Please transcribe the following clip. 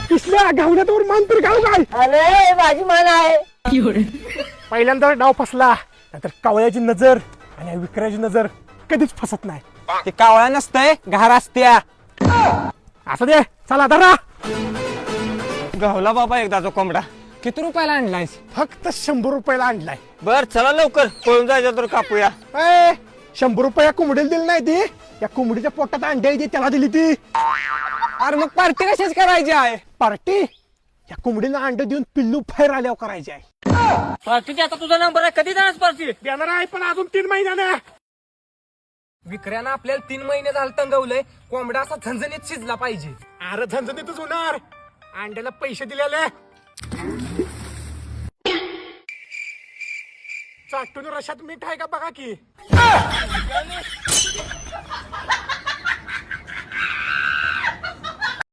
किसल्या गावण्यावर मान तर गाव काय अरे माझी मान आहे. पहिल्यांदा डाव फसला नाहीतर कावळ्याची नजर आणि विक्राची नजर कधीच फसत नाही. ते कावळा नसतंय घार असत्या. असं दे चला धरा. गावला बाबा एकदाचा कोंबडा. किती रुपयाला आणलायस? फक्त 100 रुपयाला आणलाय. बर चला लवकर पळून जायचं तर कापूया. 100 रुपये या कोंबडीला दिली नाही ती, या कोंबडीच्या पोटात अंडे आहे ती त्याला दिली ती. अरे मग पार्टी कशाच करायची आहे? पार्टी या कोंबडीला अंडे देऊन पिल्लू बाहेर आल्यावर करायची आहे. पार्टीची आता तुझा नंबर आहे. कधी जाणार पार्टी? देणार आहे पण अजून 3 महिन्याने. विक्र्यानं आपल्याला 3 महिने झालं तंगवलंय. कोंबडा असा झणझणीत शिजला पाहिजे. अरे झणझणीतच होणार. अंड्याला पैसे दिलेले चाटून रशात मीठ आहे का बघा की.